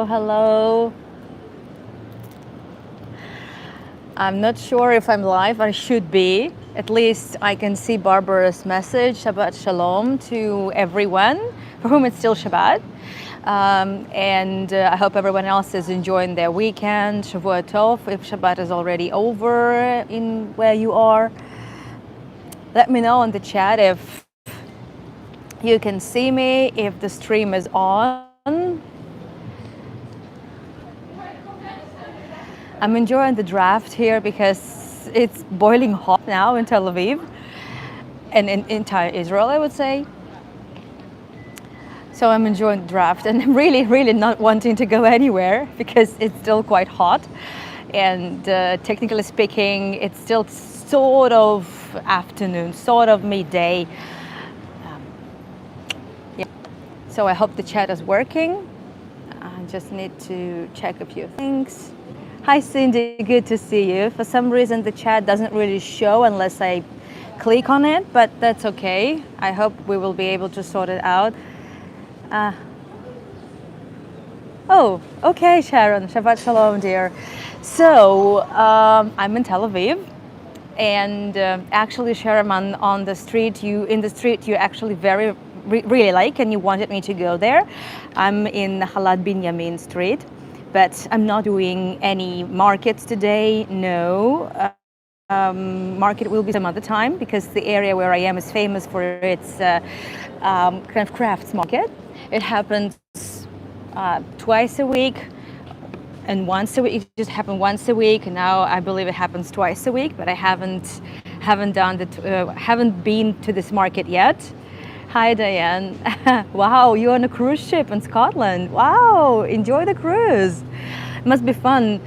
Hello. I'm not sure if I'm live. I should be. At least I can see Barbara's message. Shabbat Shalom to everyone for whom it's still Shabbat. And I hope everyone else is enjoying their weekend. Shavua Tov, if Shabbat is already over in where you are. Let me know in the chat if you can see me, if the stream is on. I'm enjoying the draft here because it's boiling hot now in Tel Aviv and in entire Israel, I would say. So I'm enjoying the draft and I'm really not wanting to go anywhere because it's still quite hot. And technically speaking, it's still sort of afternoon, sort of midday. Yeah. So I hope the chat is working. I just need to check a few things. Hi Cindy, good to see you. For some reason the chat doesn't really show unless I click on it, but that's okay. I hope we will be able to sort it out. Oh, okay, Sharon. Shabbat Shalom, dear. So I'm in Tel Aviv, and actually, Sharon, on the street, you actually really like, and you wanted me to go there. I'm in Nahalat Binyamin Street. But I'm not doing any markets today, no. Market will be some other time because the area where I am is famous for its kind of crafts market. It happens twice a week and once a week. It just happened once a week. Now I believe it happens twice a week, but I haven't been to this market yet. Hi Diane. Wow, you're on a cruise ship in Scotland. Wow, enjoy the cruise. Must be fun.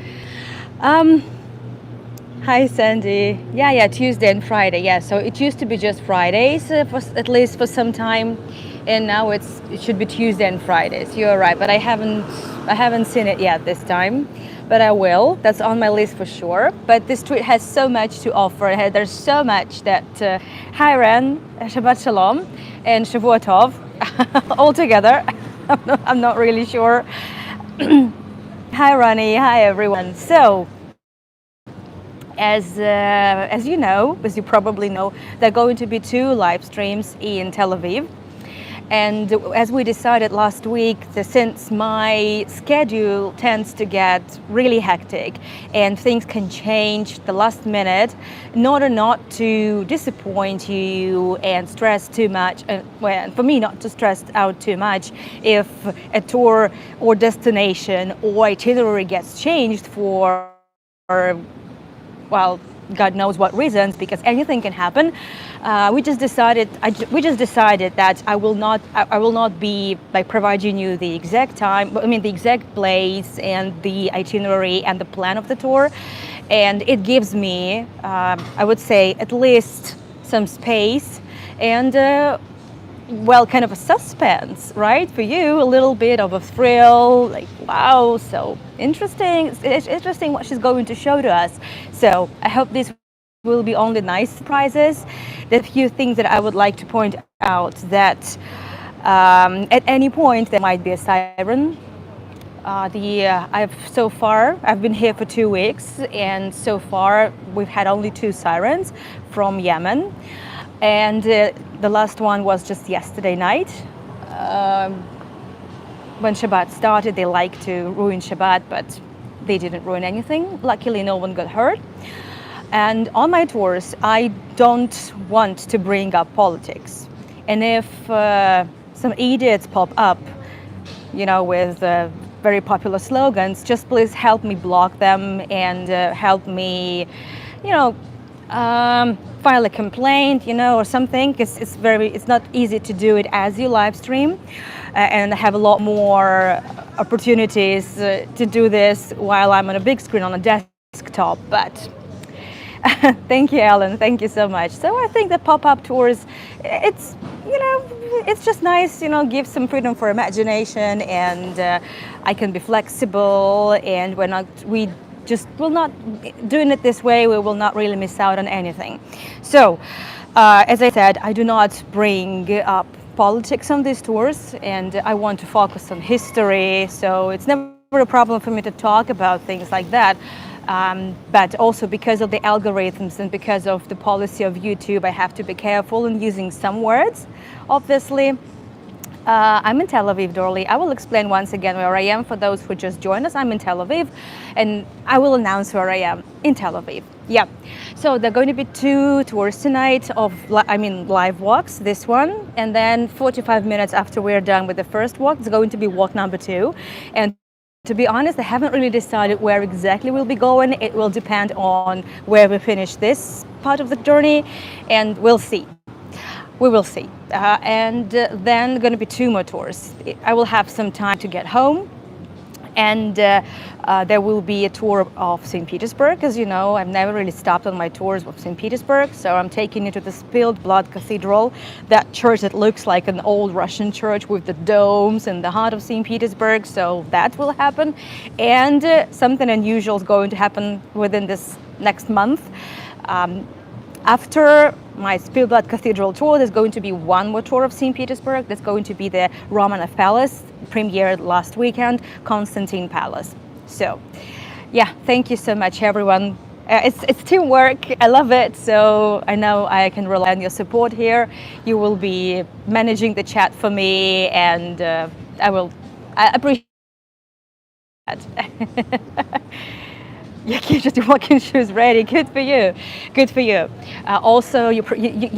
Hi Sandy. Yeah, Tuesday and Friday. Yeah, so it used to be just Fridays at least for some time, and now it should be Tuesday and Fridays. You're right, but I haven't seen it yet this time. But I will. That's on my list for sure. But this street has so much to offer. There's so much that. Hi Ren, Shabbat Shalom, and Shavua Tov, all together. I'm not really sure. Hi Ronnie. Hi everyone. So, as you know, as you probably know, there are going to be 2 live streams in Tel Aviv. And as we decided last week, since my schedule tends to get really hectic and things can change the last minute, in order not to disappoint you and stress too much, well, for me not to stress out too much if a tour or destination or itinerary gets changed for, well, God knows what reasons, because anything can happen. We just decided that I will not be like providing you the exact time, the exact place and the itinerary and the plan of the tour, and it gives me, I would say, at least some space and well, kind of a suspense, right? For you, a little bit of a thrill, like, wow, so interesting. It's interesting what she's going to show to us. So I hope this will be only nice surprises. There are a few things that I would like to point out that at any point there might be a siren. I've been here for 2 weeks, and so far we've had only 2 sirens from Yemen. And the last one was just yesterday night. When Shabbat started, they like to ruin Shabbat, but they didn't ruin anything. Luckily, no one got hurt. And on my tours, I don't want to bring up politics. And if some idiots pop up, with very popular slogans, just please help me block them and help me, file a complaint, or something, because it's not easy to do it as you live stream, and I have a lot more opportunities to do this while I'm on a big screen on a desktop. But thank you, Ellen. Thank you so much. So I think the pop-up tours, it's just nice, give some freedom for imagination, and I can be flexible, and we'll not doing it this way, we will not really miss out on anything. So, as I said, I do not bring up politics on these tours, and I want to focus on history. So it's never a problem for me to talk about things like that. But also because of the algorithms and because of the policy of YouTube, I have to be careful in using some words, obviously. I'm in Tel Aviv, Dorley. I will explain once again where I am for those who just joined us. I'm in Tel Aviv, and I will announce where I am in Tel Aviv. Yeah. So there are going to be 2 tours tonight of, live walks, this one, and then 45 minutes after we're done with the first walk, it's going to be walk number 2. And to be honest, I haven't really decided where exactly we'll be going. It will depend on where we finish this part of the journey, and we'll see. We will see. And then going to be 2 more tours. I will have some time to get home, and there will be a tour of St. Petersburg. As you know, I've never really stopped on my tours of St. Petersburg, so I'm taking you to the Spilled Blood Cathedral, that church that looks like an old Russian church with the domes in the heart of St. Petersburg, so that will happen. And something unusual is going to happen within this next month. After my Spilled Blood Cathedral tour, there's going to be 1 more tour of St. Petersburg. That's going to be the Romanov Palace, premiered last weekend, Constantine Palace. So, yeah, thank you so much, everyone. It's teamwork. I love it. So I know I can rely on your support here. You will be managing the chat for me, and I appreciate that. You keep just walking shoes ready. Good for you. Good for you. Also, you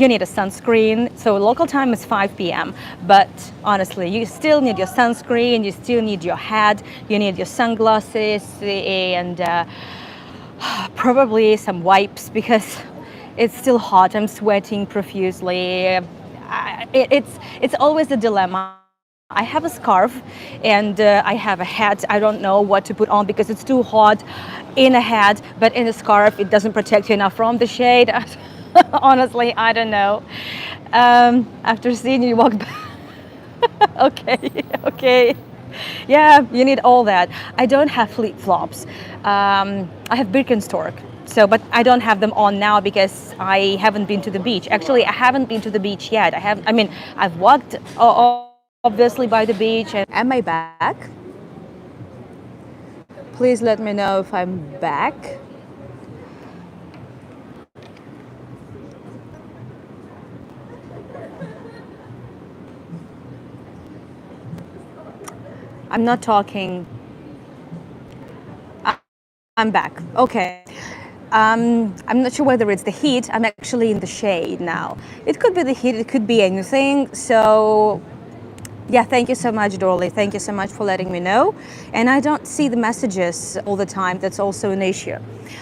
need a sunscreen. So local time is 5 p.m. But honestly, you still need your sunscreen. You still need your hat. You need your sunglasses and probably some wipes because it's still hot. I'm sweating profusely. It's always a dilemma. I have a scarf and I have a hat. I don't know what to put on because it's too hot in a hat, but in a scarf it doesn't protect you enough from the shade. Honestly, I don't know. After seeing you walk back. Okay. Yeah, you need all that. I don't have flip-flops. I have Birkenstock. So, but I don't have them on now because I haven't been to the beach. Actually, I haven't been to the beach yet. I've walked obviously by the beach. And am I back? Please let me know if I'm back. I'm not talking. I'm back. Okay. I'm not sure whether it's the heat. I'm actually in the shade now. It could be the heat. It could be anything. So yeah, thank you so much, Dorley. Thank you so much for letting me know. And I don't see the messages all the time. That's also an issue.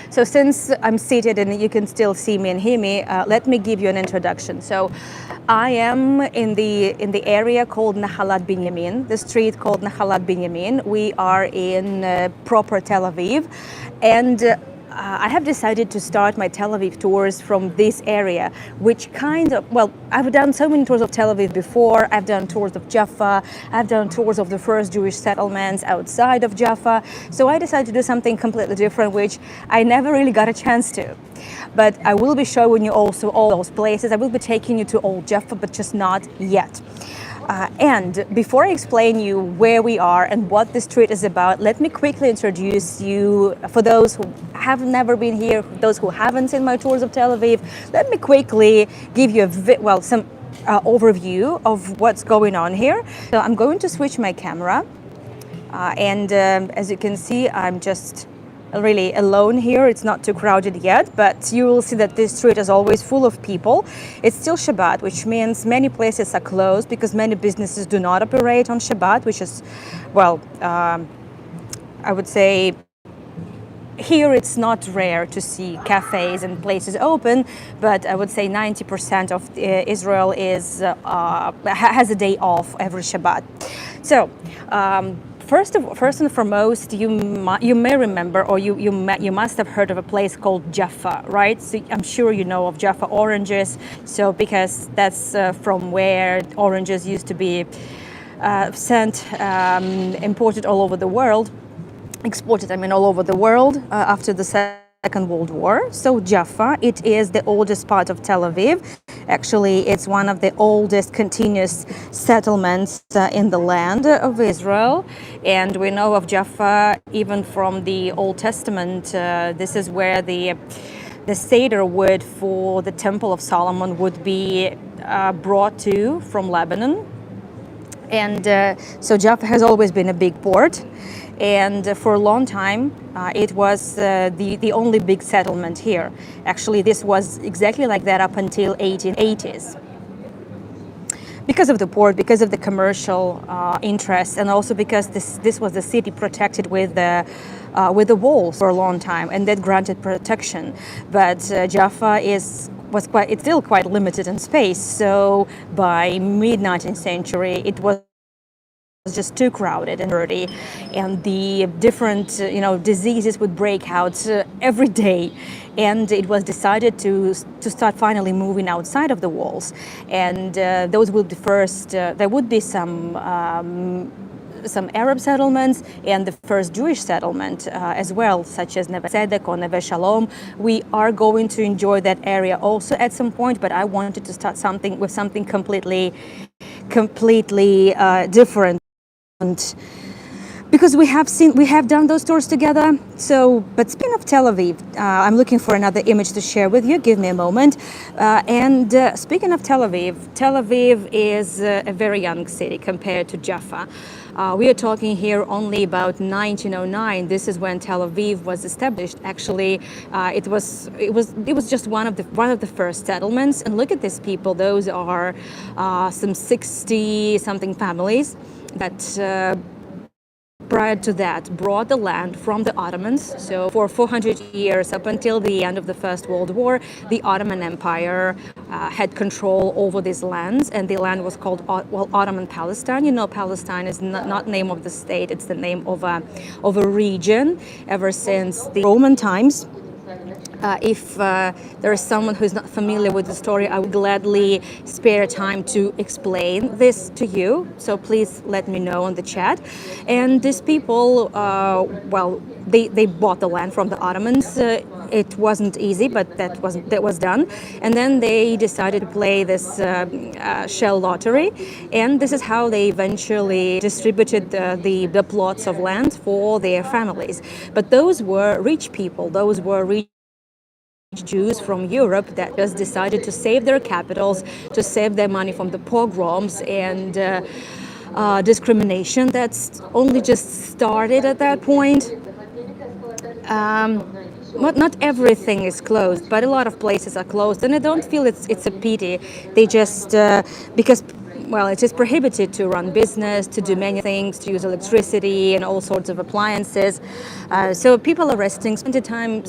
So since I'm seated and you can still see me and hear me, let me give you an introduction. So I am in the area called Nahalat Binyamin, the street called Nahalat Binyamin. We are in proper Tel Aviv, and I have decided to start my Tel Aviv tours from this area, which I've done so many tours of Tel Aviv before. I've done tours of Jaffa. I've done tours of the first Jewish settlements outside of Jaffa. So I decided to do something completely different, which I never really got a chance to. But I will be showing you also all those places. I will be taking you to Old Jaffa, but just not yet. And before I explain you where we are and what the street is about, let me quickly introduce you, for those who have never been here, those who haven't seen my tours of Tel Aviv, let me quickly give you some overview of what's going on here. So I'm going to switch my camera. As you can see, I'm just really alone here. It's not too crowded yet, but you will see that this street is always full of people. It's still Shabbat, which means many places are closed because many businesses do not operate on Shabbat, which is, I would say here it's not rare to see cafes and places open, but I would say 90% of Israel has a day off every Shabbat. So first and foremost, you may remember, or you must have heard of a place called Jaffa, right? So I'm sure you know of Jaffa oranges. So because that's from where oranges used to be imported all over the world. Exported, all over the world after the Second World War. So Jaffa, it is the oldest part of Tel Aviv. Actually, it's one of the oldest continuous settlements in the land of Israel. And we know of Jaffa even from the Old Testament. This is where the Seder wood for the Temple of Solomon would be brought to from Lebanon. And so Jaffa has always been a big port. And for a long time, it was the only big settlement here. Actually, this was exactly like that up until 1880s. Because of the port, because of the commercial interests, and also because this was the city protected with the walls for a long time, and that granted protection. But Jaffa it's still quite limited in space. So by mid 19th century, it was just too crowded and dirty, and the different diseases would break out every day, and it was decided to start finally moving outside of the walls, and those would be first there would be some Arab settlements and the first Jewish settlement as well, such as Neve Tzedek or Neve Shalom. We are going to enjoy that area also at some point, but I wanted to start something completely different. Because we have done those tours together. So, but speaking of Tel Aviv, I'm looking for another image to share with you. Give me a moment. And speaking of Tel Aviv is a very young city compared to Jaffa. We are talking here only about 1909. This is when Tel Aviv was established. Actually, it was just one of the first settlements. And look at these people. Those are some 60 something families that prior to that brought the land from the Ottomans. So for 400 years, up until the end of the First World War, the Ottoman Empire had control over these lands, and the land was called Ottoman Palestine. You know, Palestine is not name of the state; it's the name of a region ever since the Roman times. If there is someone who's not familiar with the story, I would gladly spare time to explain this to you. So please let me know on the chat. And these people, they bought the land from the Ottomans. It wasn't easy, but that was done. And then they decided to play this shell lottery, and this is how they eventually distributed the plots of land for their families. But those were rich people. Those were rich Jews from Europe that just decided to save their capitals, to save their money from the pogroms and discrimination that's only just started at that point. Not everything is closed, but a lot of places are closed, and I don't feel it's a pity. They just because it is prohibited to run business, to do many things, to use electricity and all sorts of appliances. So people are resting, spend time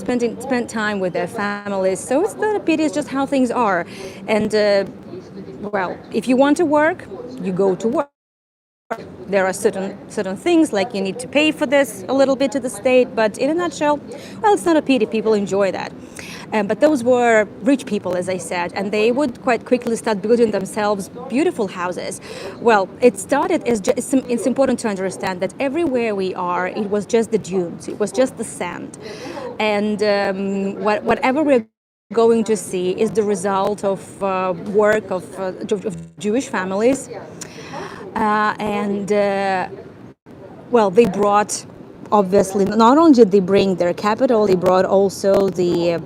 with their families. So it's not a pity, it's just how things are. And if you want to work, you go to work. There are certain things, like you need to pay for this a little bit to the state, but in a nutshell, it's not a pity. People enjoy that. But those were rich people, as I said, and they would quite quickly start building themselves beautiful houses. Well, it started as it's important to understand that everywhere we are, it was just the dunes, it was just the sand, and whatever we're going to see is the result of work of Jewish families. They brought, obviously, not only did they bring their capital, they brought also the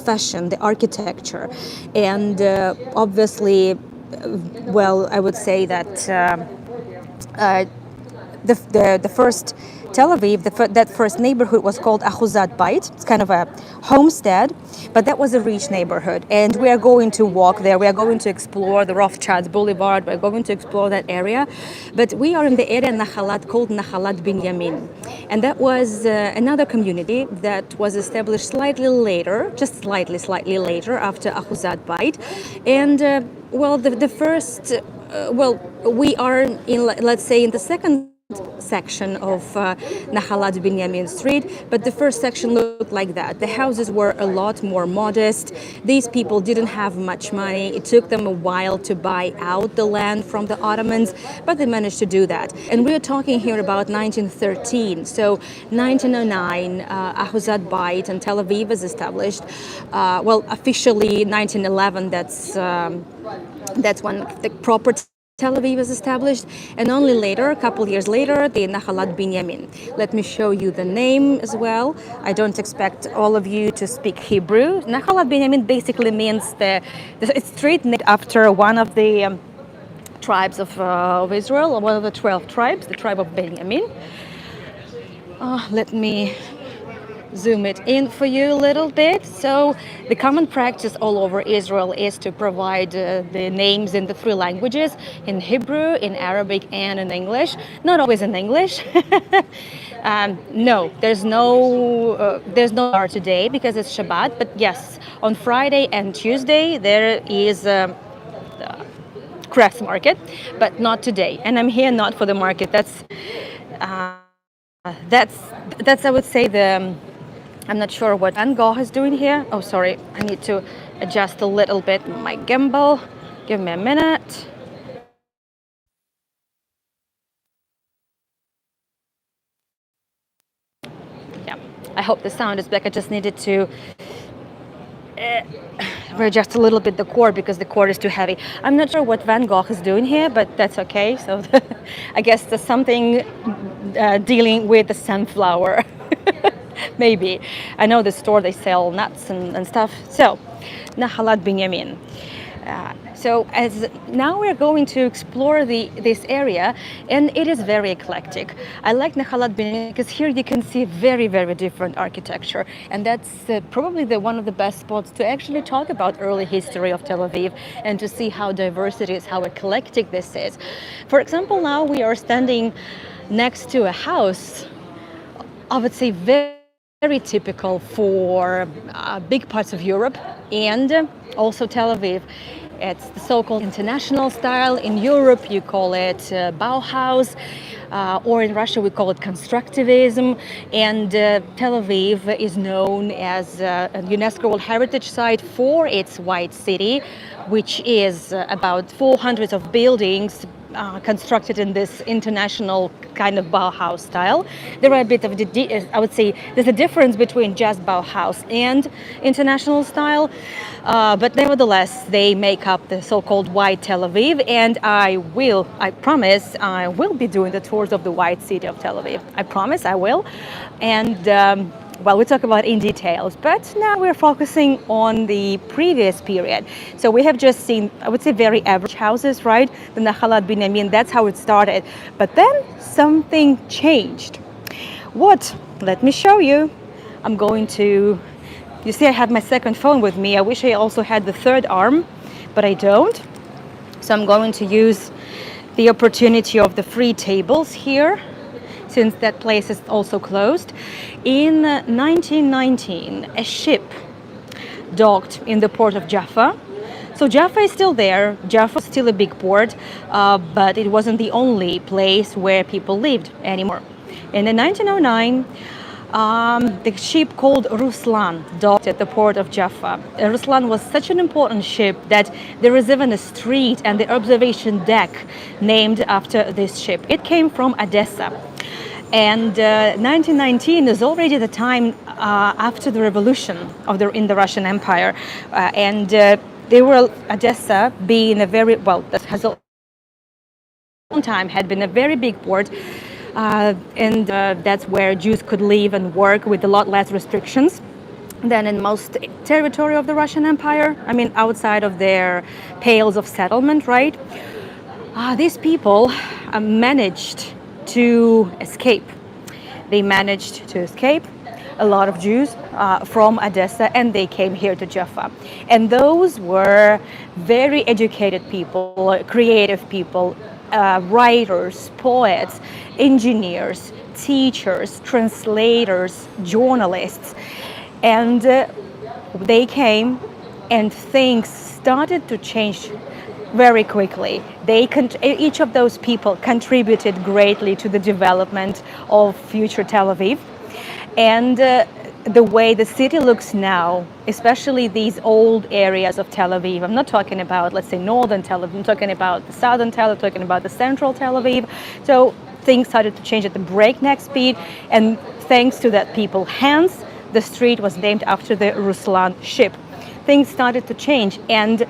fashion, the architecture, and obviously, I would say that the first Tel Aviv, that first neighborhood was called Ahuzat Bait. It's kind of a homestead, but that was a rich neighborhood. And we are going to walk there. We are going to explore the Rothschilds Boulevard. We're going to explore that area. But we are in the area Nahalat called Nahalat Binyamin. And that was another community that was established slightly later, just slightly later after Ahuzat Bait. And we are in, let's say, in the second section of Nahalat Binyamin Street, but the first section looked like that. The houses were a lot more modest. These people didn't have much money. It took them a while to buy out the land from the Ottomans, but they managed to do that. And we're talking here about 1913. So 1909, Ahuzat Bait and Tel Aviv is established. Officially 1911, that's when the proper Tel Aviv was established, and only later, a couple years later, the Nahalat Binyamin. Let me show you the name as well. I don't expect all of you to speak Hebrew. Nahalat Binyamin basically means the street named after one of the tribes of Israel, one of the 12 tribes, the tribe of Binyamin. Let me zoom it in for you a little bit. So the common practice all over Israel is to provide the names in the three languages, in Hebrew, in Arabic, and in English. Not always in English. No, there's no bar today because it's Shabbat. But yes, on Friday and Tuesday there is crafts market, but not today. And I'm here not for the market. That's I would say I'm not sure what Van Gogh is doing here. Oh, sorry, I need to adjust a little bit my gimbal. Give me a minute. Yeah, I hope the sound is back. I just needed to readjust a little bit the cord because the cord is too heavy. I'm not sure what Van Gogh is doing here, but that's okay. So I guess there's something dealing with the sunflower. Maybe. I know the store, they sell nuts and stuff. So, Nahalat Binyamin. So as now we're going to explore this area, and it is very eclectic. I like Nahalat Binyamin because here you can see very, very different architecture, and that's probably one of the best spots to actually talk about early history of Tel Aviv and to see how diverse it is, how eclectic this is. For example, now we are standing next to a house, I would say very typical for big parts of Europe and also Tel Aviv. It's the so-called international style. In Europe, you call it Bauhaus, or in Russia, we call it constructivism. And Tel Aviv is known as a UNESCO World Heritage Site for its White City, which is about 400 of buildings constructed in this international kind of Bauhaus style. There are a bit of, I would say, there's a difference between just Bauhaus and international style, but nevertheless, they make up the so-called White Tel Aviv, and I promise, I will be doing the tours of the White City of Tel Aviv. I promise I will. And we'll talk about in details, but now we're focusing on the previous period. So we have just seen, I would say, very average houses, right? The Nahalat Binyamin, that's how it started. But then something changed. What? Let me show you. I'm going to, you see I have my second phone with me. I wish I also had the third arm, but I don't. So I'm going to use the opportunity of the free tables here, since that place is also closed. In 1919, a ship docked in the port of Jaffa. So Jaffa is still there. Jaffa is still a big port, but it wasn't the only place where people lived anymore. And in 1909, the ship called Ruslan docked at the port of Jaffa. Ruslan was such an important ship that there is even a street and the observation deck named after this ship. It came from Odessa. And 1919 is already the time after the revolution in the Russian Empire. They were, Odessa being a very, that has a long time had been a very big port. And that's where Jews could live and work with a lot less restrictions than in most territory of the Russian Empire. I mean, outside of their pales of settlement, right? These people managed to escape. They managed to escape, a lot of Jews from Odessa, and they came here to Jaffa. And those were very educated people, creative people, writers, poets, engineers, teachers, translators, journalists. And they came, and things started to change very quickly. Each of those people contributed greatly to the development of future Tel Aviv. And the way the city looks now, especially these old areas of Tel Aviv, I'm not talking about, let's say, northern Tel Aviv, I'm talking about the southern Tel Aviv, I'm talking about the central Tel Aviv. So things started to change at the breakneck speed, and thanks to that people, hence the street was named after the Ruslan ship. Things started to change, and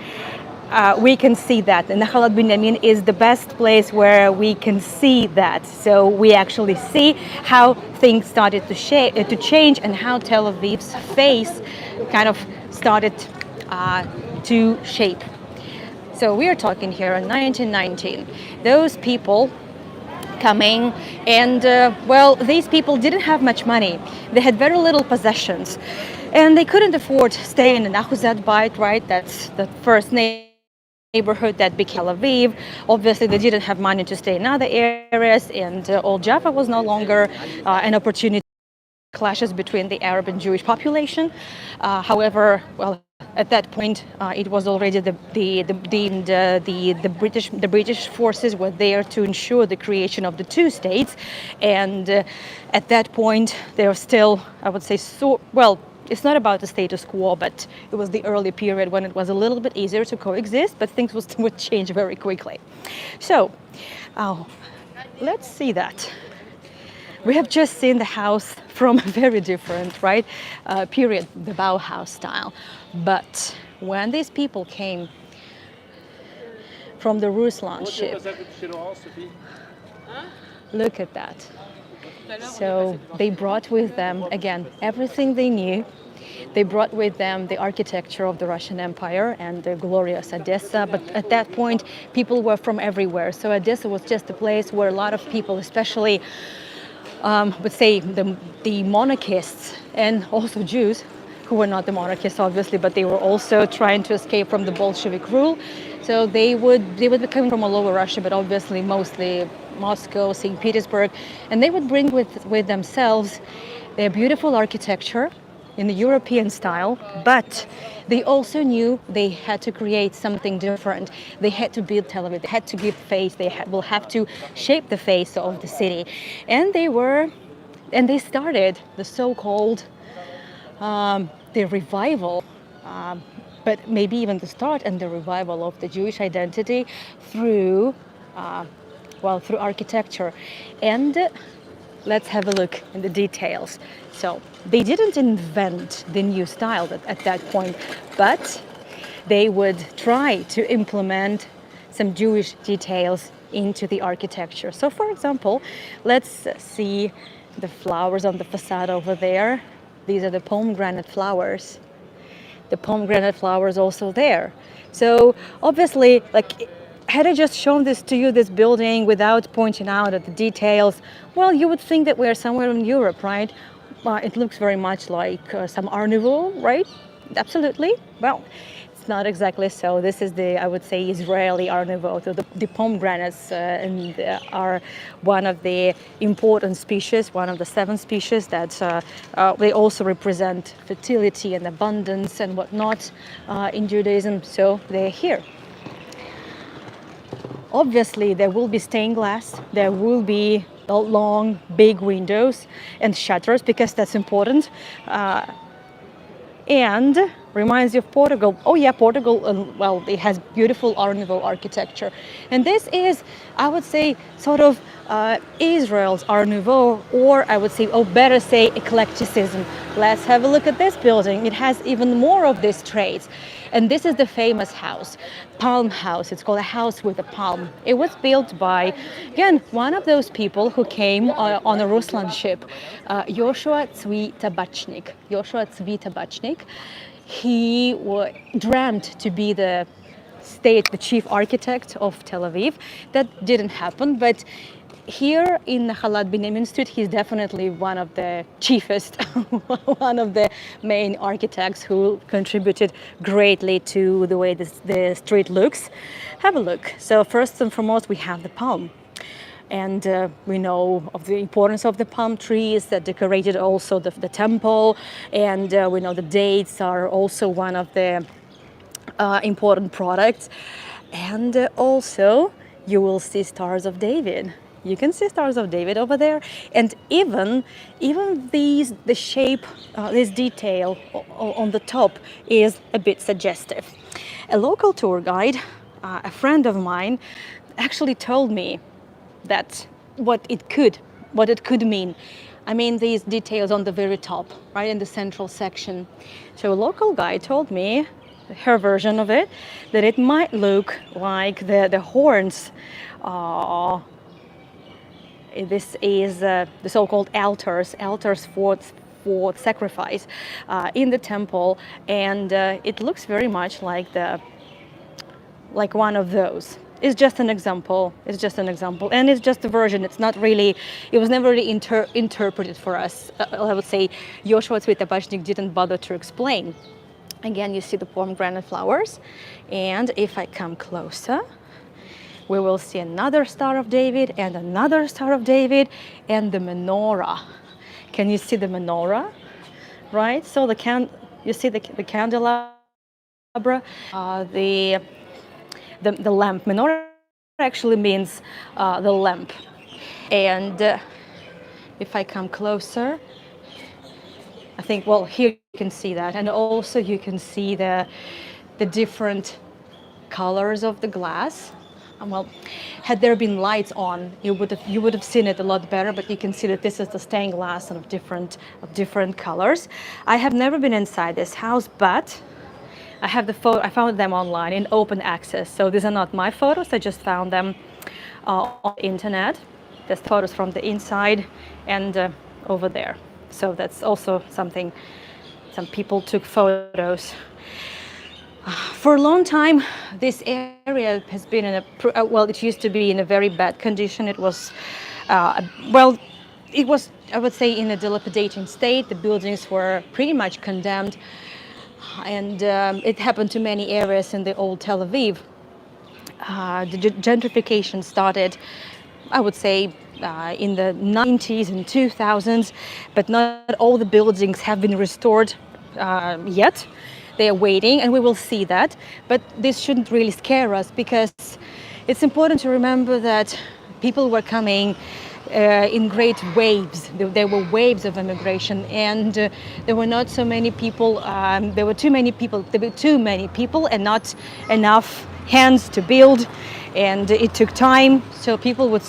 we can see that. And Nahalat Binyamin is the best place where we can see that. So we actually see how things started to change, and how Tel Aviv's face kind of started to shape. So we are talking here in 1919. Those people coming, and well, these people didn't have much money. They had very little possessions, and they couldn't afford staying in Ahuzat Bait, right? That's the first neighborhood that became Tel Aviv. Obviously, they didn't have money to stay in other areas, and Old Jaffa was no longer an opportunity. Clashes between the Arab and Jewish population. However, well, at that point, it was already the British forces were there to ensure the creation of the two states, and at that point, they were still, I would say, so well. It's not about the status quo, but it was the early period when it was a little bit easier to coexist, but things would change very quickly. So, let's see that. We have just seen the house from a very different, right, period, the Bauhaus style. But when these people came from the Ruslan ship, look at that. So they brought with them, again, everything they knew. They brought with them the architecture of the Russian Empire and the glorious Odessa. But at that point, people were from everywhere. So Odessa was just a place where a lot of people, especially would say the monarchists and also Jews, who were not the monarchists obviously, but they were also trying to escape from the Bolshevik rule. So they would be coming from all over Russia, but obviously mostly Moscow, St. Petersburg, and they would bring with themselves their beautiful architecture in the European style, but they also knew they had to create something different. They had to build Tel Aviv. They had to give face. Will have to shape the face of the city, and they started the so-called the revival, but maybe even the start and the revival of the Jewish identity through through architecture. And let's have a look in the details. So they didn't invent the new style at that point, but they would try to implement some Jewish details into the architecture. So for example, let's see the flowers on the facade over there. These are the pomegranate flowers. The pomegranate flowers also there. So obviously, like, had I just shown this to you, this building, without pointing out at the details, well, you would think that we're somewhere in Europe, right? It looks very much like some Art Nouveau, right? Absolutely. Well, it's not exactly so. This is I would say, Israeli Art Nouveau. So the pomegranates are one of the important species, one of the 7 species that they also represent fertility and abundance and whatnot in Judaism. So they're here. Obviously, there will be stained glass. There will be long, big windows and shutters, because that's important. And reminds you of Portugal. Oh yeah, Portugal, well, it has beautiful Art Nouveau architecture. And this is, I would say, sort of Israel's Art Nouveau, or I would say, better say, eclecticism. Let's have a look at this building. It has even more of these traits. And this is the famous house, Palm House. It's called a house with a palm. It was built by, again, one of those people who came on a Ruslan ship, Yoshua Tzvi Tabachnik. Yoshua Tzvi Tabachnik. He dreamt to be the chief architect of Tel Aviv. That didn't happen, but here in Nahalat Binyamin Street, he's definitely one of the chiefest, one of the main architects who contributed greatly to the way the street looks. Have a look. So first and foremost, we have the palm. And we know of the importance of the palm trees that decorated also the temple. And we know the dates are also one of the important products. And also you will see Stars of David. You can see Stars of David over there, and even the shape, this detail on the top is a bit suggestive. A local tour guide, a friend of mine, actually told me that what it could mean. I mean, these details on the very top, right in the central section. So a local guy told me, her version of it, that it might look like the horns. This is the so-called altars for sacrifice in the temple, and it looks very much like one of those. It's just an example. It's just an example, and it's just a version. It's not really. It was never really interpreted for us. I would say Joshua Tzvitabashnik didn't bother to explain. Again, you see the pomegranate flowers, and if I come closer, we will see another Star of David and another Star of David and the menorah. Can you see the menorah? Right. So you see the candelabra, the lamp. Menorah actually means the lamp. And if I come closer, I think, well, here you can see that. And also you can see the different colors of the glass. Well, had there been lights on, you would have seen it a lot better, but you can see that this is the stained glass of different colors. I have never been inside this house, but I have the photo. I found them online in open access. So these are not my photos. I just found them on the internet. There's photos from the inside and over there. So that's also something. Some people took photos. For a long time, this area has been in it used to be in a very bad condition. It was, it was, I would say, in a dilapidating state. The buildings were pretty much condemned. And it happened to many areas in the old Tel Aviv. The gentrification started, I would say, in the 90s and 2000s, but not all the buildings have been restored yet. They are waiting, and we will see that. But this shouldn't really scare us, because it's important to remember that people were coming in great waves. There were waves of immigration, and there were not so many people. There were too many people. There were too many people, and not enough hands to build. And it took time. So people would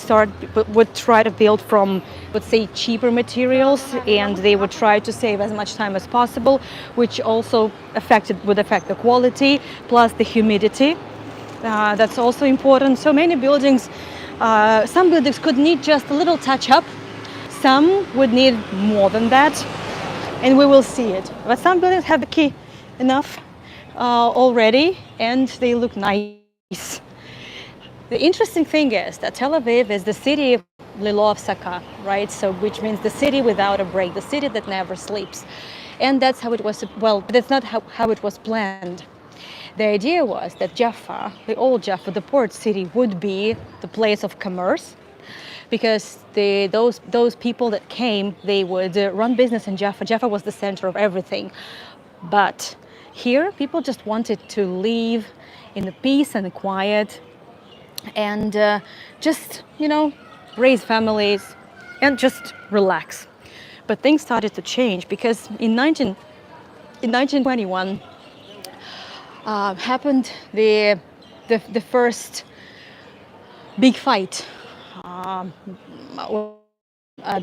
try to build from, let's say, cheaper materials, and they would try to save as much time as possible, which also would affect the quality, plus the humidity. That's also important. So many buildings. Some buildings could need just a little touch up. Some would need more than that, and we will see it. But some buildings have the key enough already, and they look nice. The interesting thing is that Tel Aviv is the city of Lilo Hafsaka, right? So, which means the city without a break, the city that never sleeps. And that's how it was. Well, that's not how it was planned. The idea was that Jaffa, the old Jaffa, the port city, would be the place of commerce, because those people that came, they would run business in Jaffa. Jaffa was the center of everything. But here, people just wanted to live in the peace and the quiet, and just, raise families and just relax. But things started to change, because in 1921 happened the first big fight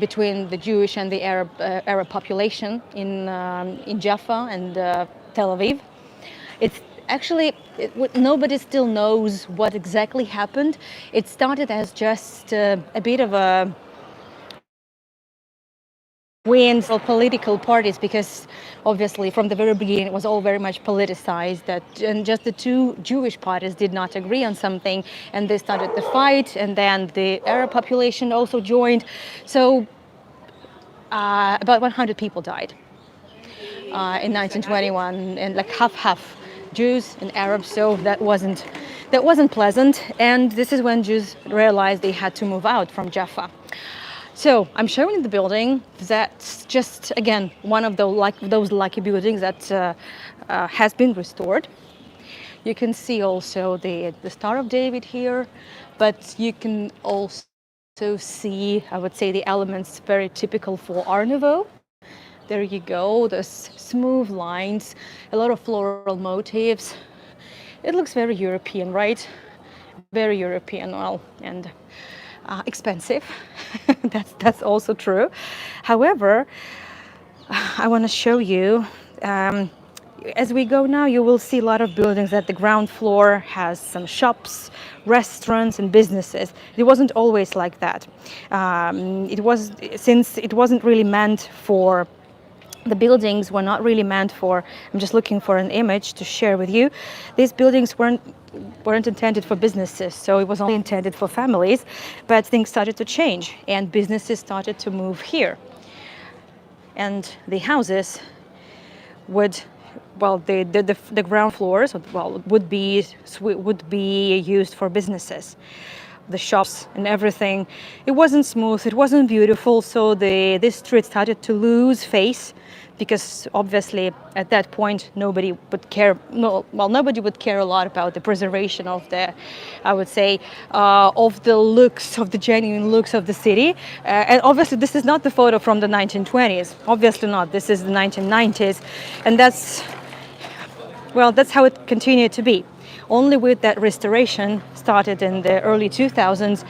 between the Jewish and the Arab population in Jaffa and Tel Aviv. It's actually, nobody still knows what exactly happened. It started as just a bit of a wins of political parties, because obviously from the very beginning it was all very much politicized, and just the two Jewish parties did not agree on something, and they started the fight, and then the Arab population also joined. So about 100 people died in 1921, and like half Jews and Arabs. So that wasn't pleasant, and this is when Jews realized they had to move out from Jaffa. So I'm showing the building. That's just, again, one of those lucky buildings that has been restored. You can see also the Star of David here, but you can also see, I would say, the elements very typical for Art Nouveau. There you go, those smooth lines, a lot of floral motifs. It looks very European, right? Very European, well, and expensive. That's also true. However, I want to show you, as we go now, you will see a lot of buildings that the ground floor has some shops, restaurants and businesses. It wasn't always like that. Since it wasn't really meant for, the buildings were not really meant for, I'm just looking for an image to share with you. These buildings weren't intended for businesses, so it was only intended for families, but things started to change and businesses started to move here. And the houses would, well, the ground floors, well, would be used for businesses. The shops and everything, it wasn't smooth, it wasn't beautiful, so this street started to lose face, because obviously at that point nobody would care. Nobody would care a lot about the preservation of the, I would say, of the looks, of the genuine looks of the city. And obviously this is not the photo from the 1920s. Obviously not. This is the 1990s, and that's how it continued to be. Only with that restoration started in the early 2000s,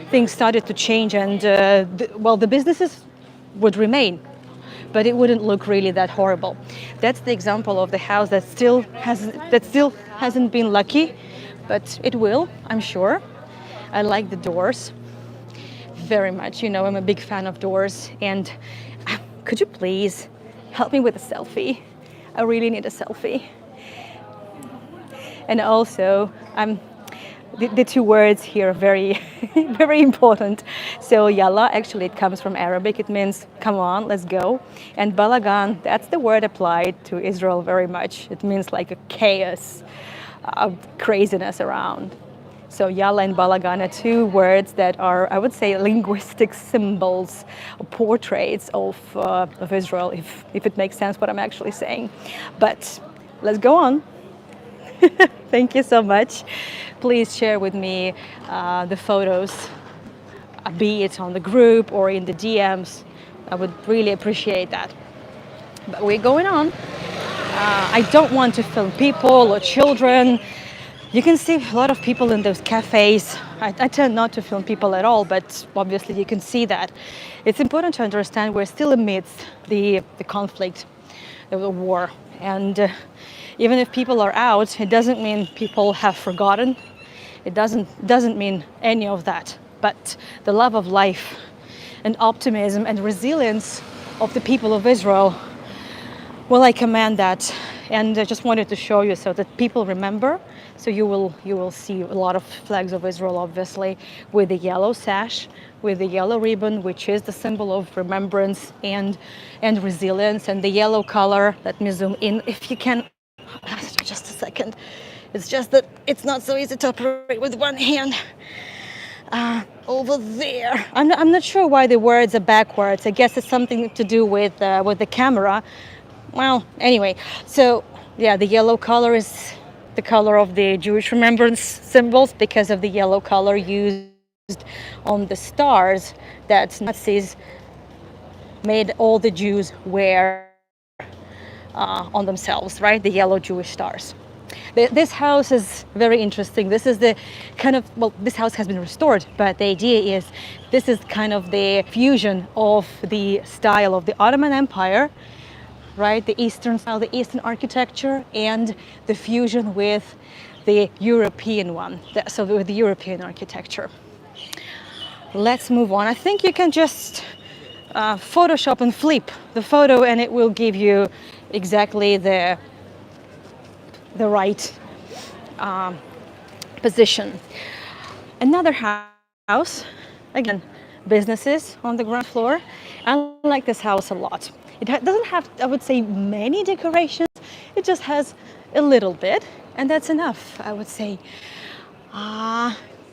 things started to change, and the businesses would remain, but it wouldn't look really that horrible. That's the example of the house that still hasn't been lucky, but it will, I'm sure. I like the doors very much. You know, I'm a big fan of doors. And could you please help me with a selfie? I really need a selfie. And also, the two words here are very, very important. So yalla, actually it comes from Arabic. It means come on, let's go. And balagan, that's the word applied to Israel very much. It means like a chaos, craziness around. So yalla and balagan are two words that are, I would say, linguistic symbols, or portraits of Israel, if it makes sense what I'm actually saying. But let's go on. Thank you so much. Please share with me the photos, be it on the group or in the DMs. I would really appreciate that. But we're going on. I don't want to film people or children. You can see a lot of people in those cafes. I tend not to film people at all, but obviously you can see that. It's important to understand we're still amidst the conflict, the war. And even if people are out, it doesn't mean people have forgotten. It doesn't mean any of that. But the love of life and optimism and resilience of the people of Israel, well, I commend that. And I just wanted to show you so that people remember. So you will see a lot of flags of Israel, obviously, with the yellow sash, with the yellow ribbon, which is the symbol of remembrance and resilience, and the yellow color. Let me zoom in if you can. Just a second. It's just that it's not so easy to operate with one hand. Over there. I'm not sure why the words are backwards. I guess it's something to do with the camera. Well, anyway, so yeah, the yellow color is the color of the Jewish remembrance symbols because of the yellow color used on the stars that Nazis made all the Jews wear on themselves, right? The yellow Jewish stars. This house is very interesting. This is the kind of, well, this house has been restored, but the idea is this is kind of the fusion of the style of the Ottoman Empire, right? The Eastern style, the Eastern architecture, and the fusion with the European one, so with the European architecture. Let's move on. I think you can just Photoshop and flip the photo and it will give you exactly the right position. Another house, again, businesses on the ground floor. I like this house a lot. It doesn't have, I would say, many decorations. It just has a little bit, and that's enough, I would say.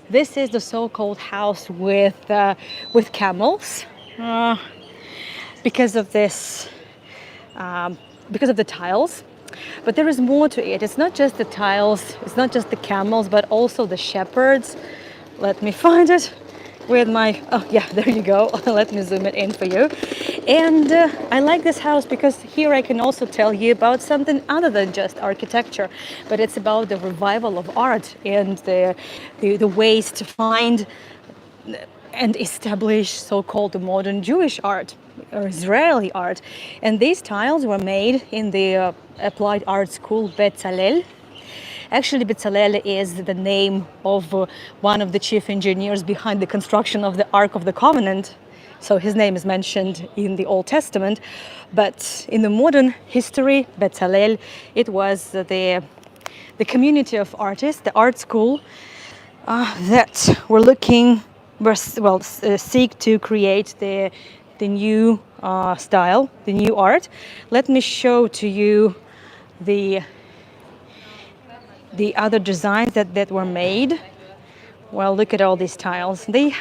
This is the so-called house with camels. Because of this, because of the tiles. But there is more to it. It's not just the tiles, it's not just the camels, but also the shepherds. Let me find it with my, oh yeah, there you go. Let me zoom it in for you. And I like this house because here I can also tell you about something other than just architecture, but it's about the revival of art and the ways to find and establish so-called modern Jewish art or Israeli art. And these tiles were made in the applied art school Betzalel. Actually, Betzalel is the name of one of the chief engineers behind the construction of the Ark of the Covenant. So his name is mentioned in the Old Testament. But in the modern history, Betzalel, it was the community of artists, the art school, that were looking, seek to create the new style, the new art. Let me show to you the other designs that were made. Well, look at all these tiles. They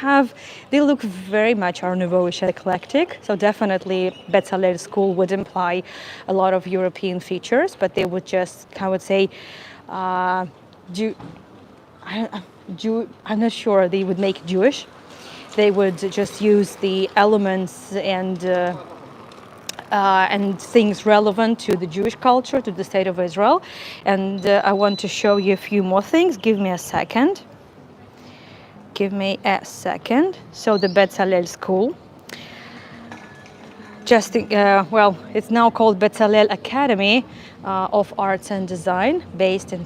look very much Art Nouveau-ish and eclectic. So definitely Betzalel school would imply a lot of European features, but they would just, I would say, I'm not sure they would make Jewish. They would just use the elements and things relevant to the Jewish culture, to the state of Israel. And I want to show you a few more things. Give me a second. Give me a second. So the Betzalel school. It's now called Betzalel Academy of Arts and Design, based in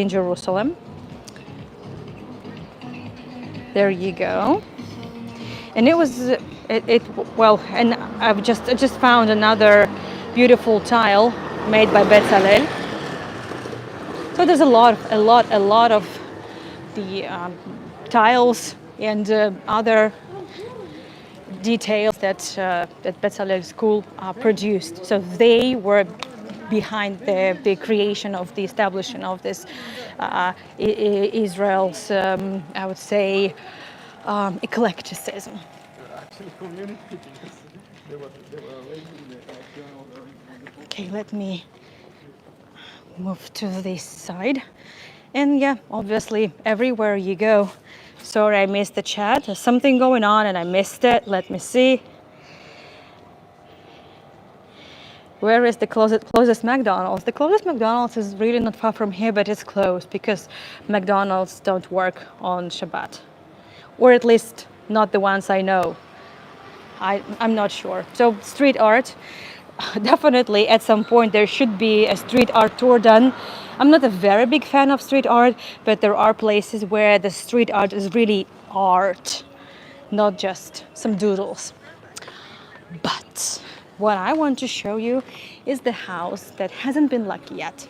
Jerusalem. There you go. And and I just found another beautiful tile made by Betzalel. So there's a lot of the tiles and other details that Betzalel school produced. So they were behind the creation of the establishment of this Israel's, I would say, eclecticism. Actually, community because they were already in the Okay, let me move to this side. And yeah, obviously, everywhere you go. Sorry, I missed the chat. There's something going on and I missed it. Let me see. Where is the closest McDonald's? The closest McDonald's is really not far from here, but it's closed because McDonald's don't work on Shabbat. Or at least not the ones I know. I'm not sure. So street art, definitely at some point there should be a street art tour done. I'm not a very big fan of street art, but there are places where the street art is really art, not just some doodles. But what I want to show you is the house that hasn't been lucky yet.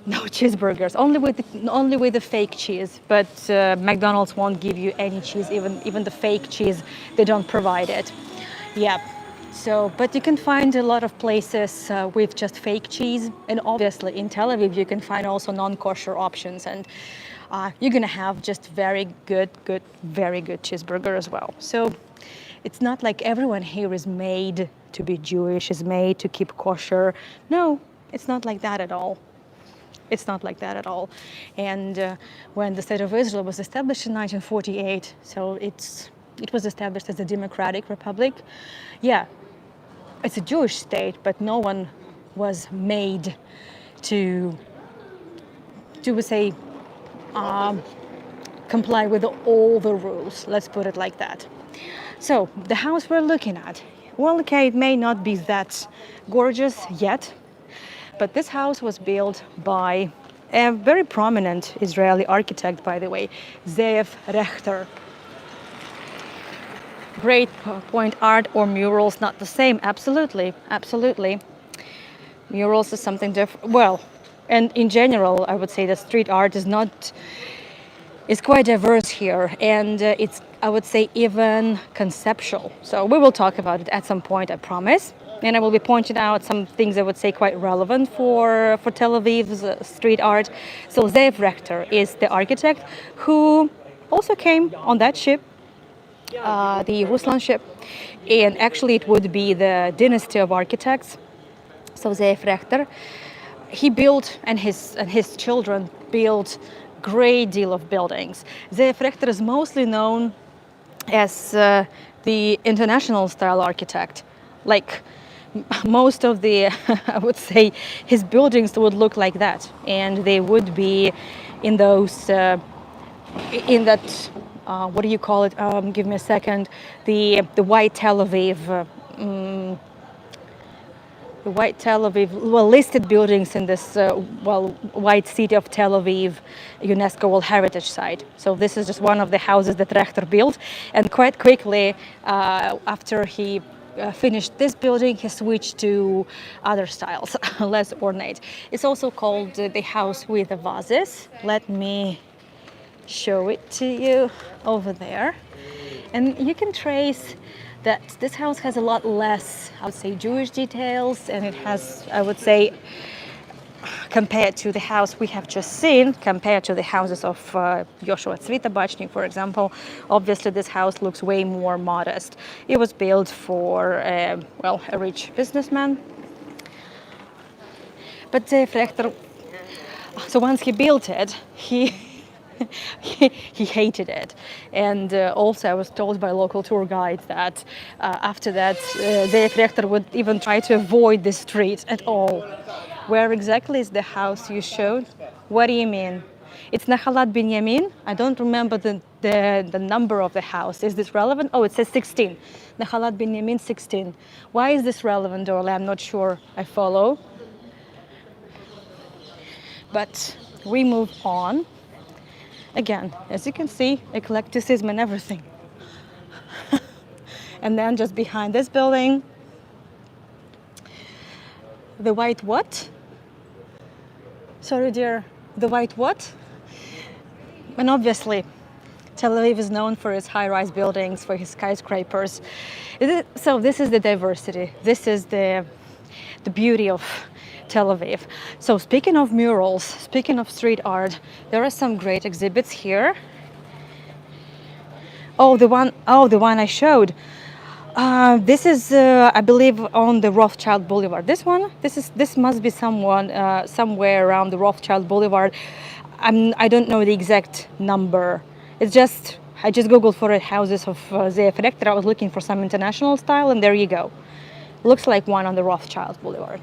No cheeseburgers, only with the fake cheese. But McDonald's won't give you any cheese, even the fake cheese. They don't provide it. Yeah. So, but you can find a lot of places with just fake cheese, and obviously in Tel Aviv you can find also non-kosher options, and you're gonna have just very good cheeseburger as well. So, it's not like everyone here is made to be Jewish, is made to keep kosher. No, it's not like that at all. It's not like that at all. And when the state of Israel was established in 1948, so it was established as a democratic republic. Yeah, it's a Jewish state, but no one was made to say, comply with all the rules. Let's put it like that. So the house we're looking at, well, okay, it may not be that gorgeous yet, but this house was built by a very prominent Israeli architect, by the way, Zeev Rechter. Great point art or murals, not the same. Absolutely. Murals is something different. Well, and in general, I would say that street art is quite diverse here, and it's, I would say, even conceptual. So we will talk about it at some point, I promise. And I will be pointing out some things I would say quite relevant for Tel Aviv's street art. So Zeev Rechter is the architect who also came on that ship, the Ruslan ship. And actually it would be the dynasty of architects So Zeev Rechter, he built, and his children built great deal of buildings. Zeev Rechter is mostly known as the international style architect. Like most of the, I would say, his buildings would look like that, and they would be in those, in that, what do you call it? Give me a second. The white Tel Aviv. The white Tel Aviv, well, listed buildings in this, white city of Tel Aviv, UNESCO World Heritage Site. So this is just one of the houses that Rechter built. And quite quickly, after he finished this building, he switched to other styles, less ornate. It's also called the house with the vases. Let me show it to you over there. And you can trace that this house has a lot less, I would say, Jewish details, and it has, I would say, compared to the house we have just seen, compared to the houses of Joshua Tzvitabachnik, for example, obviously this house looks way more modest. It was built for, well, a rich businessman. But Rechter, so once he built it, he hated it. And also I was told by local tour guides that after that Zeev Rechter would even try to avoid the street at all. Where exactly is the house you showed? What do you mean? It's Nahalat Binyamin. I don't remember the number of the house. Is this relevant? Oh, it says 16. Nahalat Binyamin 16. Why is this relevant, Orly? I'm not sure I follow. But we move on. Again, as you can see, eclecticism and everything. And then just behind this building, the white what? Sorry, dear, the white what? And obviously, Tel Aviv is known for its high-rise buildings, for its skyscrapers. So this is the diversity. This is the beauty of Tel Aviv. So speaking of murals, speaking of street art, there are some great exhibits here. Oh, the one I showed. This is, I believe, on the Rothschild Boulevard. This must be somewhere around the Rothschild Boulevard. I don't know the exact number. I just googled for it, houses of Zeev Rechter. I was looking for some international style, and there you go. Looks like one on the Rothschild Boulevard.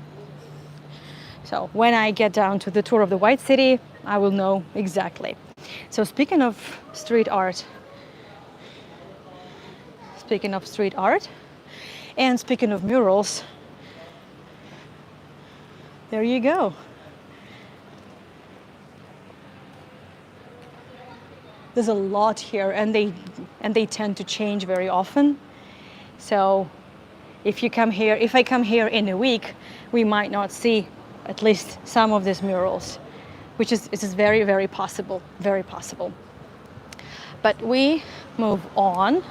So when I get down to the tour of the White City, I will know exactly. So speaking of street art, and speaking of murals, there you go. There's a lot here, and they tend to change very often. So if I come here in a week, we might not see at least some of these murals, which is very, very possible, very possible. But we move on.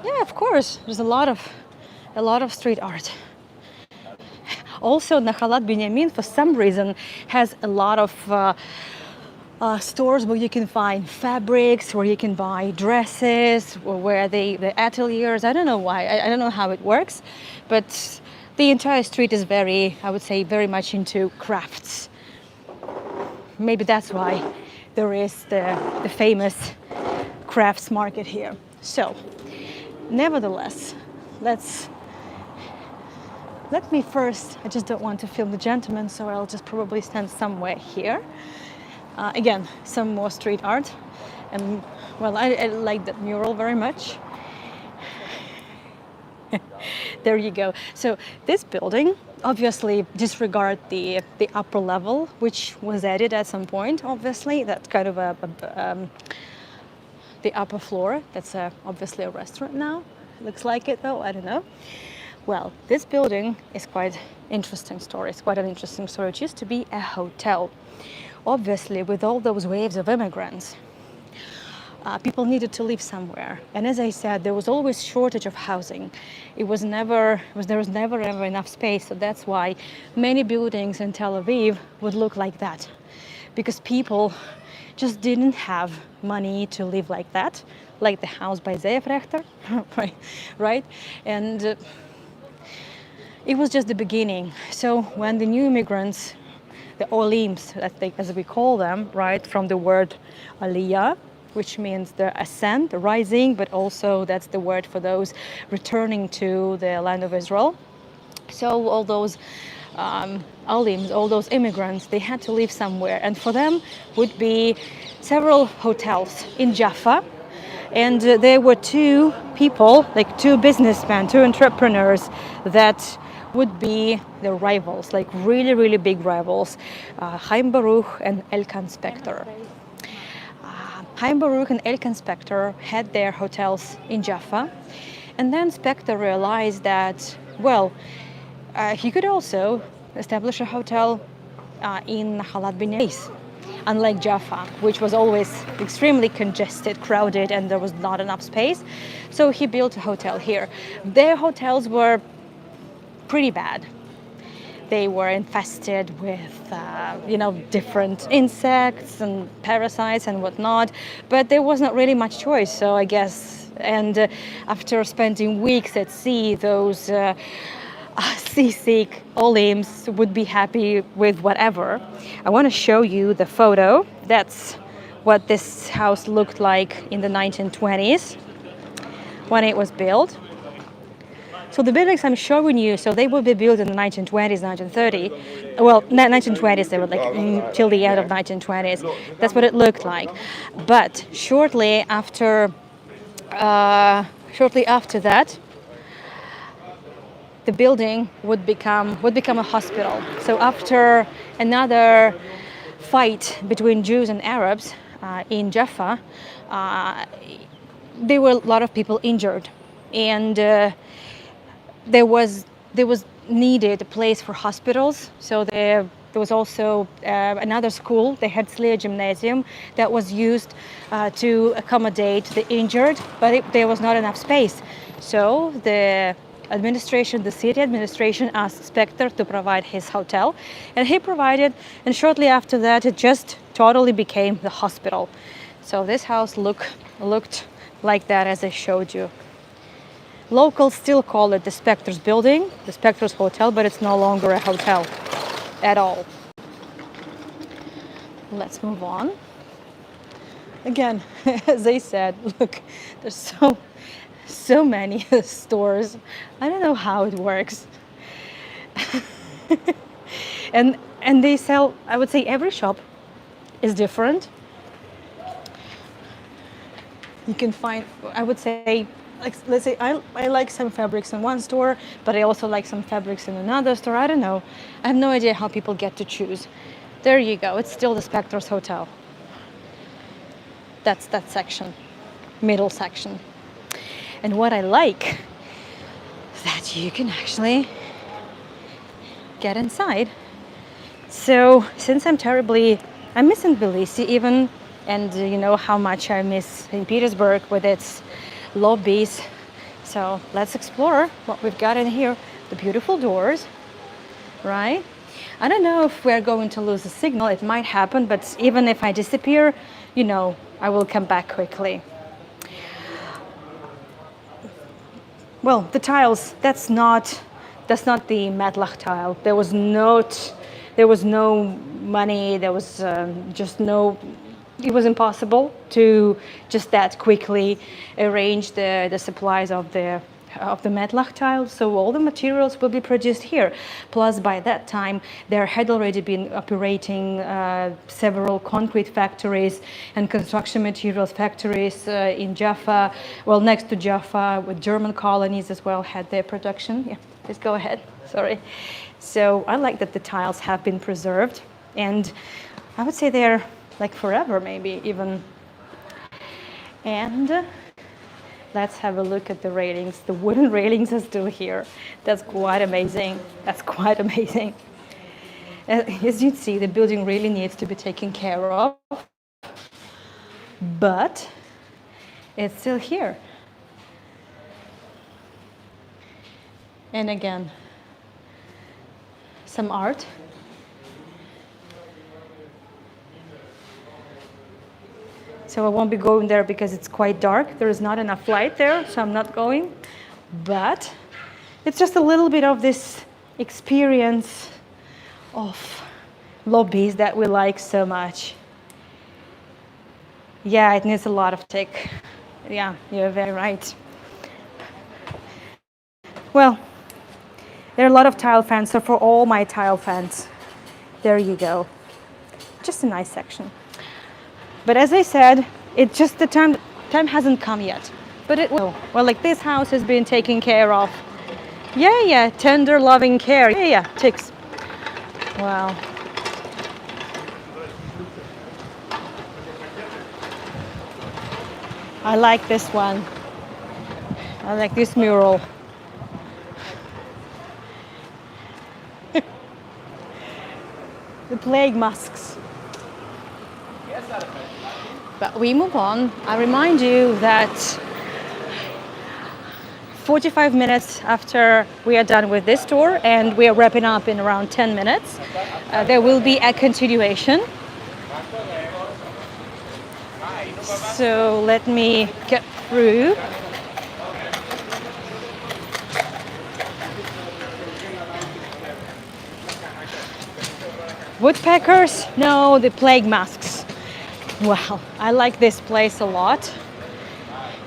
Yeah, of course, there's a lot of street art. Also, Nahalat Binyamin, for some reason, has a lot of stores where you can find fabrics, where you can buy dresses, or where the ateliers. I don't know why. I don't know how it works, but the entire street is very, I would say, very much into crafts. Maybe that's why there is the famous crafts market here. So, nevertheless, let me first, I just don't want to film the gentleman, so I'll just probably stand somewhere here. Again, some more street art. And, well, I like that mural very much. There you go. So this building, obviously disregard the upper level, which was added at some point, obviously. That's kind of the upper floor. That's obviously a restaurant now. Looks like it, though. I don't know. Well, this building is quite interesting story. It's quite an interesting story. It used to be a hotel. Obviously, with all those waves of immigrants, people needed to live somewhere. And as I said, there was always shortage of housing. There was never ever enough space. So that's why many buildings in Tel Aviv would look like that, because people just didn't have money to live like that, like the house by Zeefrechter, right? And it was just the beginning. So when the new immigrants, the Olims, as we call them, right, from the word Aliyah, which means the ascent, the rising, but also that's the word for those returning to the land of Israel. So all those Olims, all those immigrants, they had to live somewhere. And for them would be several hotels in Jaffa. And there were two people, like two businessmen, two entrepreneurs that would be the rivals, like really, really big rivals, Chaim Baruch and Elkan Spector. Chaim Baruch and Elkan Spector had their hotels in Jaffa. And then Spector realized that, well, he could also establish a hotel in Nahalat Binyamin, unlike Jaffa, which was always extremely congested, crowded, and there was not enough space. So he built a hotel here. Their hotels were pretty bad. They were infested with, different insects and parasites and whatnot, but there was not really much choice, so I guess. And after spending weeks at sea, those seasick Olims would be happy with whatever. I want to show you the photo. That's what this house looked like in the 1920s when it was built. So the buildings I'm showing you, so they will be built in the 1920s, 1930. Well, 1920s, they were like till the end of 1920s. That's what it looked like. But shortly after that, the building would become a hospital. So after another fight between Jews and Arabs in Jaffa, there were a lot of people injured, and there was needed a place for hospitals. So there was also another school, the Herzliya Gymnasium, that was used to accommodate the injured, but there was not enough space. So the city administration asked Spector to provide his hotel, and he provided, and shortly after that it just totally became the hospital. So this house looked like that, as I showed you. Locals still call it the Spector's building, the Spector's hotel, but it's no longer a hotel at all. Let's move on. Again, as I said, look, there's so many stores. I don't know how it works. and they sell, I would say every shop is different. You can find, I would say, like, let's say I like some fabrics in one store, but I also like some fabrics in another store. I don't know. I have no idea how people get to choose. There you go. It's still the Spector's hotel. That's that section, middle section. And what I like is that you can actually get inside. So since I'm missing Tbilisi even, and you know how much I miss St. Petersburg with its lobbies. So let's explore what we've got in here. The beautiful doors, right? I don't know if we're going to lose a signal. It might happen, but even if I disappear, I will come back quickly. Well, the tiles, that's not the Medlach tile. There was no money, there was it was impossible to just that quickly arrange the supplies of the Medlach tile. So all the materials will be produced here. Plus, by that time, there had already been operating several concrete factories and construction materials factories in Jaffa. Well, next to Jaffa, with German colonies as well, had their production. Yeah, please go ahead. Sorry. So I like that the tiles have been preserved, and I would say they're like forever, maybe even. And let's have a look at the railings. The wooden railings are still here. That's quite amazing. As you see, the building really needs to be taken care of, but it's still here. And again, some art. So I won't be going there because it's quite dark. There is not enough light there, so I'm not going. But it's just a little bit of this experience of lobbies that we like so much. Yeah, it needs a lot of tech. Yeah, you're very right. Well, there are a lot of tile fans, so for all my tile fans, there you go. Just a nice section. But as I said, it's just the time hasn't come yet. But it will. Well, like this house has been taken care of. Yeah, tender, loving care. Yeah, ticks. Wow. I like this one. I like this mural. The plague masks. But we move on. I remind you that 45 minutes after we are done with this tour, and we are wrapping up in around 10 minutes, there will be a continuation. So let me get through. Woodpeckers? No, the plague masks. Wow, I like this place a lot.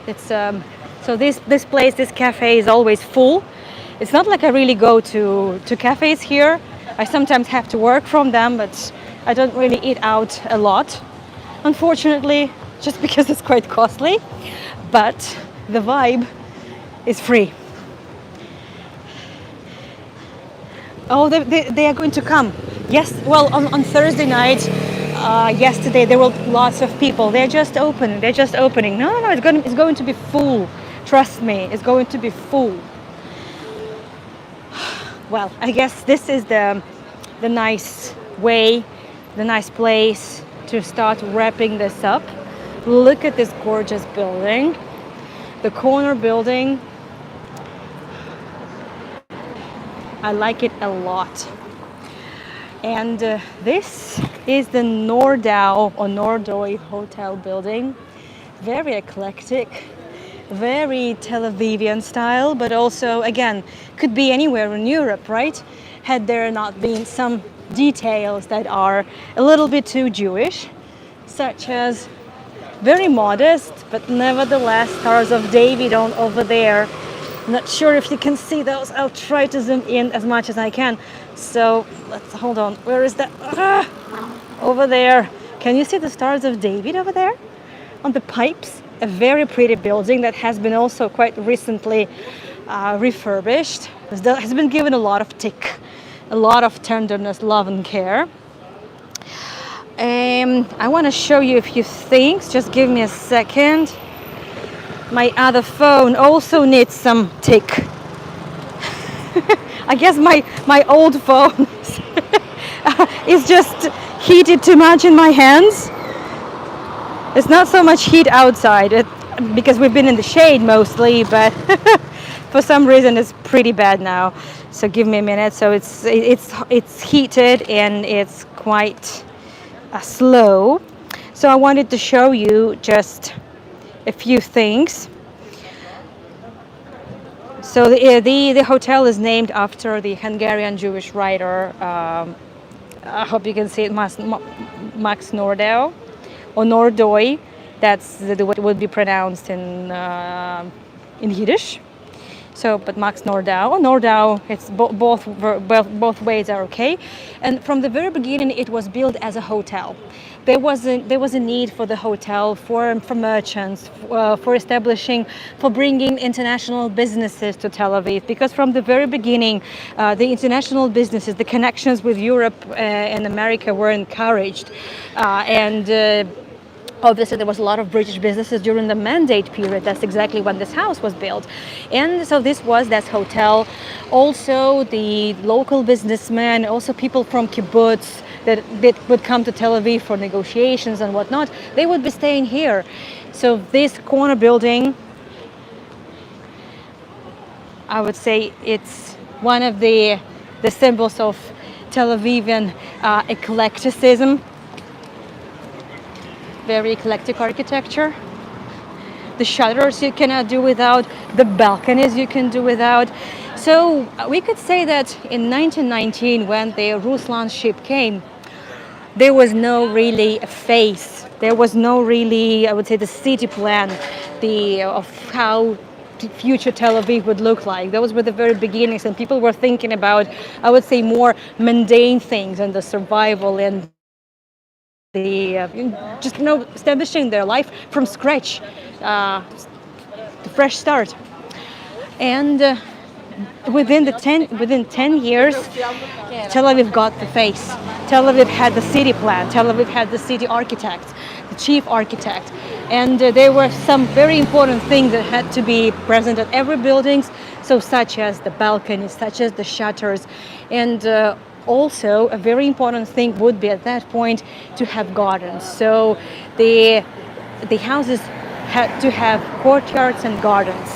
It's so this place, this cafe is always full. It's not like I really go to cafes here. I sometimes have to work from them, but I don't really eat out a lot, unfortunately, just because it's quite costly. But the vibe is free. Oh, they are going to come. Yes, well, on Thursday night, yesterday, there were lots of people. They're just opening. No, it's going to be full. Trust me, it's going to be full. Well, I guess this is the nice way, the nice place to start wrapping this up. Look at this gorgeous building, the corner building. I like it a lot. And this is the Nordau or Nordoi hotel building. Very eclectic, very Tel Avivian style, but also, again, could be anywhere in Europe, right? Had there not been some details that are a little bit too Jewish, such as very modest, but nevertheless, Stars of David on over there. Not sure if you can see those. I'll try to zoom in as much as I can. So let's hold on. Where is that? Over there. Can you see the Stars of David over there? On the pipes. A very pretty building that has been also quite recently refurbished. Has been given a lot of tick, a lot of tenderness, love and care. I want to show you a few things. Just give me a second. My other phone also needs some tick. I guess my old phone is just heated too much in my hands. It's not so much heat outside because we've been in the shade mostly, but for some reason it's pretty bad now. So give me a minute. So it's heated and it's quite slow. So I wanted to show you just a few things. So the hotel is named after the Hungarian Jewish writer. I hope you can see it, Max Nordau or Nordoi. That's the way it would be pronounced in Yiddish. So, but Max Nordau or Nordau, it's both ways are okay. And from the very beginning, it was built as a hotel. There was a need for the hotel, for merchants, for establishing, for bringing international businesses to Tel Aviv. Because from the very beginning, the international businesses, the connections with Europe and America were encouraged, and obviously, there was a lot of British businesses during the Mandate period. That's exactly when this house was built. And so this hotel. Also, the local businessmen, also people from kibbutz that would come to Tel Aviv for negotiations and whatnot, they would be staying here. So this corner building, I would say it's one of the symbols of Tel Avivian eclecticism. very eclectic architecture. The shutters you cannot do without, the balconies you can do without. So we could say that in 1919, when the Ruslan ship came, there was no really a face. There was no really, I would say, the city plan, of how the future Tel Aviv would look like. Those were the very beginnings, and people were thinking about, I would say, more mundane things and the survival and establishing their life from scratch, the fresh start. And within 10 years, Tel Aviv got the face. Tel Aviv had the city plan. Tel Aviv had the city architect, the chief architect. And there were some very important things that had to be present at every building, so such as the balconies, such as the shutters. And also, a very important thing would be at that point to have gardens. So the houses had to have courtyards and gardens.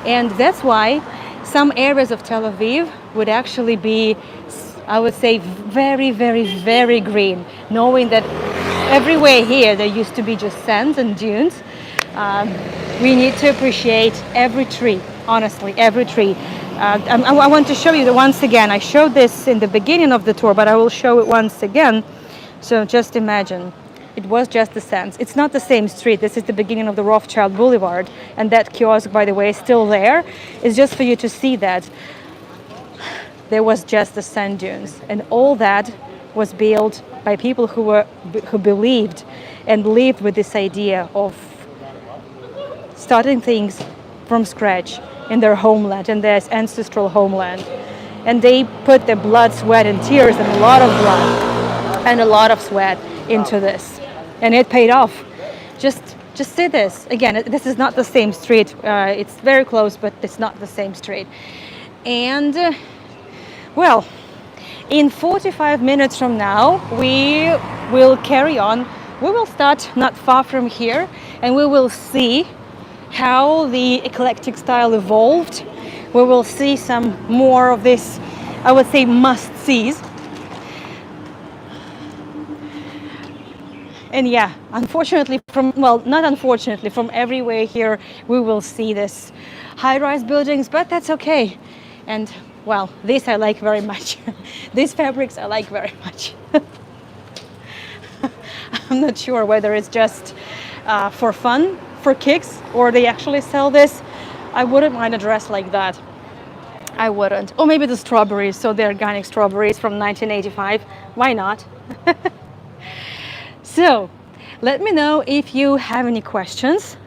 And that's why some areas of Tel Aviv would actually be, I would say, very, very, very green, knowing that everywhere here there used to be just sands and dunes. We need to appreciate every tree, honestly, every tree. I want to show you once again. I showed this in the beginning of the tour, but I will show it once again. So just imagine. It was just the sands. It's not the same street. This is the beginning of the Rothschild Boulevard. And that kiosk, by the way, is still there. It's just for you to see that there was just the sand dunes. And all that was built by people who believed and lived with this idea of starting things from scratch in their homeland, in their ancestral homeland. And they put their blood, sweat, and tears, and a lot of blood and a lot of sweat into this. And it paid off. Just see this. Again, this is not the same street. It's very close, but it's not the same street. And, well, in 45 minutes from now, we will carry on. We will start not far from here, and we will see how the eclectic style evolved. We will see some more of this, I would say, must-sees. And yeah, unfortunately, not unfortunately, from everywhere here, we will see this high-rise buildings, but that's okay. And, well, this I like very much. These fabrics I like very much. I'm not sure whether it's just for fun, for kicks, or they actually sell this. I wouldn't mind a dress like that. I wouldn't. Or maybe the strawberries, so the organic strawberries from 1985. Why not? So, let me know if you have any questions.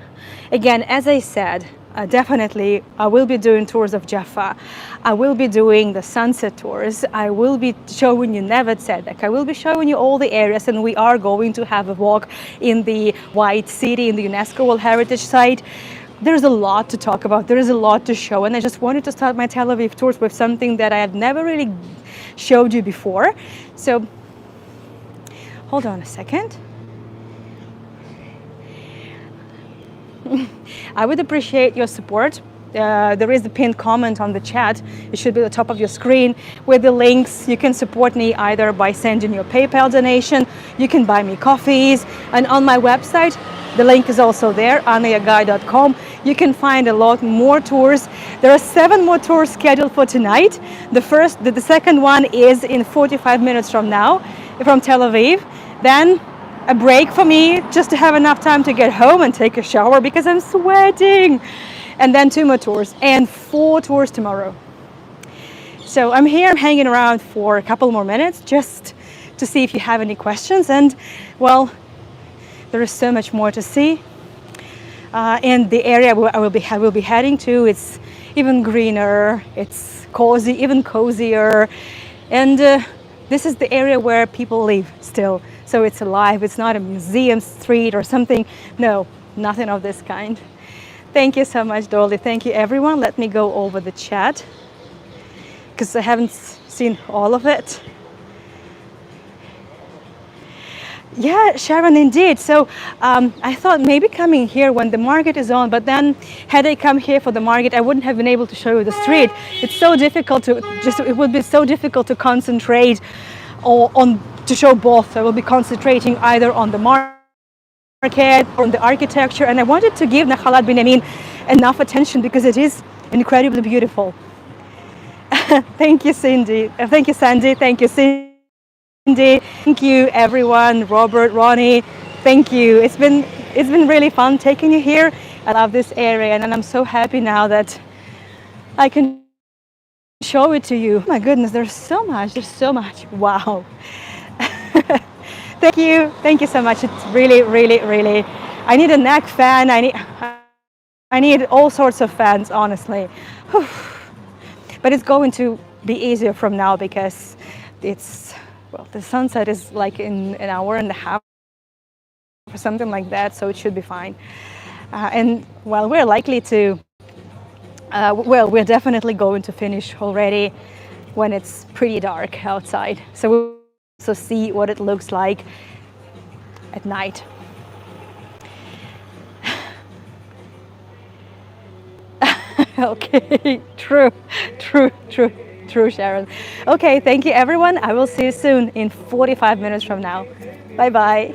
Again, as I said, definitely I will be doing tours of Jaffa. I will be doing the sunset tours. I will be showing you Nevet Tzedek. I will be showing you all the areas, and we are going to have a walk in the White City, in the UNESCO World Heritage Site. There's a lot to talk about. There is a lot to show, and I just wanted to start my Tel Aviv tours with something that I have never really showed you before. So, hold on a second. I would appreciate your support. There is a pinned comment on the chat. It should be at the top of your screen with the links. You can support me either by sending your PayPal donation. You can buy me coffees. And on my website, the link is also there, anayagai.com. You can find a lot more tours. There are 7 more tours scheduled for tonight. The second one is in 45 minutes from now, from Tel Aviv. Then a break for me just to have enough time to get home and take a shower because I'm sweating. And then 2 more tours and 4 tours tomorrow. So I'm here, I'm hanging around for a couple more minutes just to see if you have any questions. And well, there is so much more to see. And the area I will be heading to, it's even greener, it's cozy, even cozier. And this is the area where people live still. So it's alive, it's not a museum street or something. No, nothing of this kind. Thank you so much, Dolly. Thank you, everyone. Let me go over the chat because I haven't seen all of it. Yeah, Sharon, indeed. So I thought maybe coming here when the market is on, but then had I come here for the market, I wouldn't have been able to show you the street. It's so difficult it would be so difficult to concentrate to show both. I will be concentrating either on the market market, from the architecture, and I wanted to give Nahalat Binyamin enough attention because it is incredibly beautiful. Thank you, Cindy. Thank you, Sandy. Thank you, Cindy. Thank you, everyone. Robert, Ronnie. Thank you. It's been really fun taking you here. I love this area, and I'm so happy now that I can show it to you. Oh my goodness, there's so much. There's so much. Wow. Thank you so much. It's really, really, really. I need a neck fan. I need all sorts of fans, honestly. But it's going to be easier from now because the sunset is like in an hour and a half or something like that, so it should be fine. And well, we're likely to, we're definitely going to finish already when it's pretty dark outside. So we'll also see what it looks like at night. Okay, true, Sharon. Okay, thank you everyone. I will see you soon in 45 minutes from now. Bye bye.